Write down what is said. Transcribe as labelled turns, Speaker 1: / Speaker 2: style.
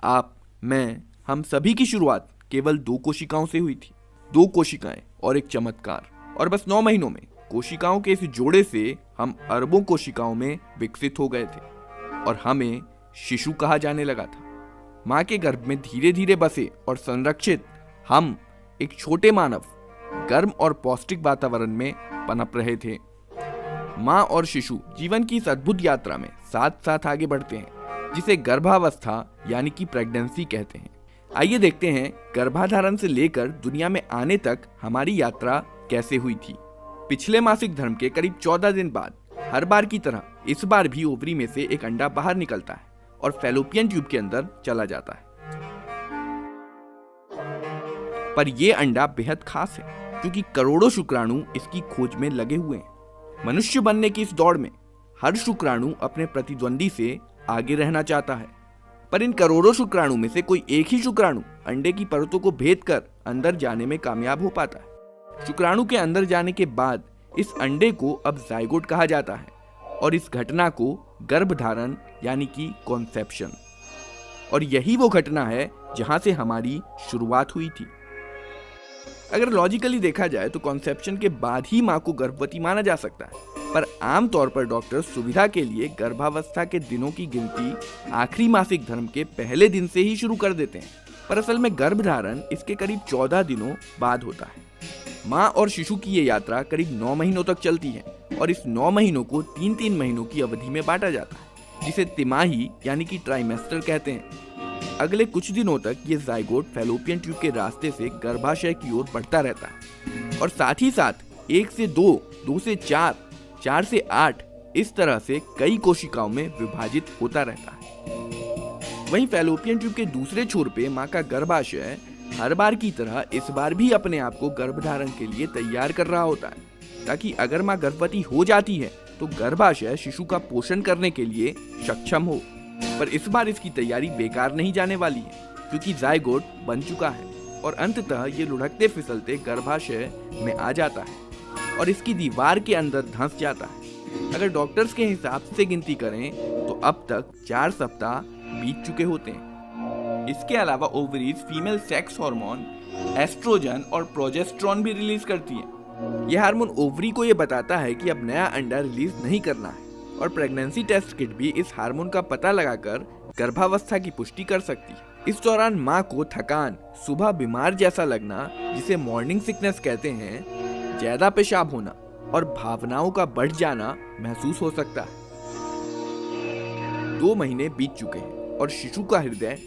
Speaker 1: आप, मैं, हम सभी की शुरुआत केवल 2 कोशिकाओं से हुई थी। 2 कोशिकाएं और एक चमत्कार। और बस 9 महीनों में कोशिकाओं के इस जोड़े से हम अरबों कोशिकाओं में विकसित हो गए थे और हमें शिशु कहा जाने लगा था। माँ के गर्भ में धीरे धीरे बसे और संरक्षित हम एक छोटे मानव गर्म और पौष्टिक वातावरण में पनप रहे थे। माँ और शिशु जीवन की इस अद्भुत यात्रा में साथ साथ आगे बढ़ते हैं, जिसे गर्भावस्था यानी कि प्रेगनेंसी कहते हैं। आइए देखते हैं गर्भाधारण से लेकर दुनिया में आने तक हमारी यात्रा कैसे हुई थी। पिछले मासिक धर्म के करीब 14 दिन बाद हर बार की तरह इस बार भी ओवरी में से एक अंडा बाहर निकलता है और फैलोपियन ट्यूब के अंदर चला जाता है। पर यह अंडा बेहद खास है क्योंकि करोड़ों शुक्राणु इसकी खोज में लगे हुए हैं। मनुष्य बनने की इस दौड़ में हर शुक्राणु अपने प्रतिद्वंदी से आगे रहना चाहता है, पर इन करोड़ों शुक्राणु में से कोई एक ही शुक्राणु अंडे की परतों को भेद कर अंदर जाने में कामयाब हो पाता है। शुक्राणु के अंदर जाने के बाद इस अंडे को अब जाइगोट कहा जाता है और इस घटना को गर्भधारण यानी कि कॉन्सेप्शन, और यही वो घटना है जहां से हमारी शुरुआत हुई थी। अगर लॉजिकली देखा जाए तो कॉन्सेप्शन के बाद ही मां को गर्भवती माना जा सकता है, पर आमतौर पर डॉक्टर सुविधा के लिए गर्भावस्था के दिनों की गिनती आखिरी मासिक धर्म के पहले दिन से ही शुरू कर देते हैं। पर असल में गर्भधारण इसके करीब 14 दिनों बाद होता है। माँ और शिशु की ये यात्रा करीब 9 महीनों तक चलती है और इस 9 महीनों को 3-3 महीनों की अवधि में बांटा जाता है, जिसे तिमाही यानी कि ट्राइमेस्टर कहते हैं। अगले कुछ दिनों तक ये जाइगोट फैलोपियन ट्यूब के रास्ते से गर्भाशय की ओर बढ़ता रहता है और साथ ही साथ 1 से 2, 2 से 4, 4 से 8 इस तरह से कई कोशिकाओं में विभाजित होता रहता है। वहीं फैलोपियन ट्यूब के दूसरे छोर पे माँ का गर्भाशय हर बार की तरह इस बार भी अपने आप को गर्भधारण के लिए तैयार कर रहा होता है, ताकि अगर माँ गर्भवती हो जाती है तो गर्भाशय शिशु का पोषण करने के लिए सक्षम हो। पर इस बार इसकी तैयारी बेकार नहीं जाने वाली है, क्योंकि जाइगोट बन चुका है और अंततः ये लुढ़कते फिसलते गर्भाशय में आ जाता है और इसकी दीवार के अंदर धंस जाता है। अगर डॉक्टर्स के हिसाब से गिनती करें तो अब तक 4 सप्ताह बीत चुके होते हैं। इसके अलावा ovaries female sex hormone oestrogen और प्रोजेस्टेरॉन भी रिलीज करती है। यह हार्मोन ओवरी को यह बताता है कि अब नया अंडा रिलीज नहीं करना है, और प्रेगनेंसी टेस्ट किट भी इस हार्मोन का पता लगाकर गर्भावस्था की पुष्टि कर सकती है। इस दौरान माँ को थकान, सुबह बीमार जैसा लगना जिसे मॉर्निंग सिकनेस कहते हैं, ज्यादा पेशाब होना और भावनाओं का बढ़ जाना महसूस हो सकता है। 2 महीने बीत चुके हैं और शिशु का हृदय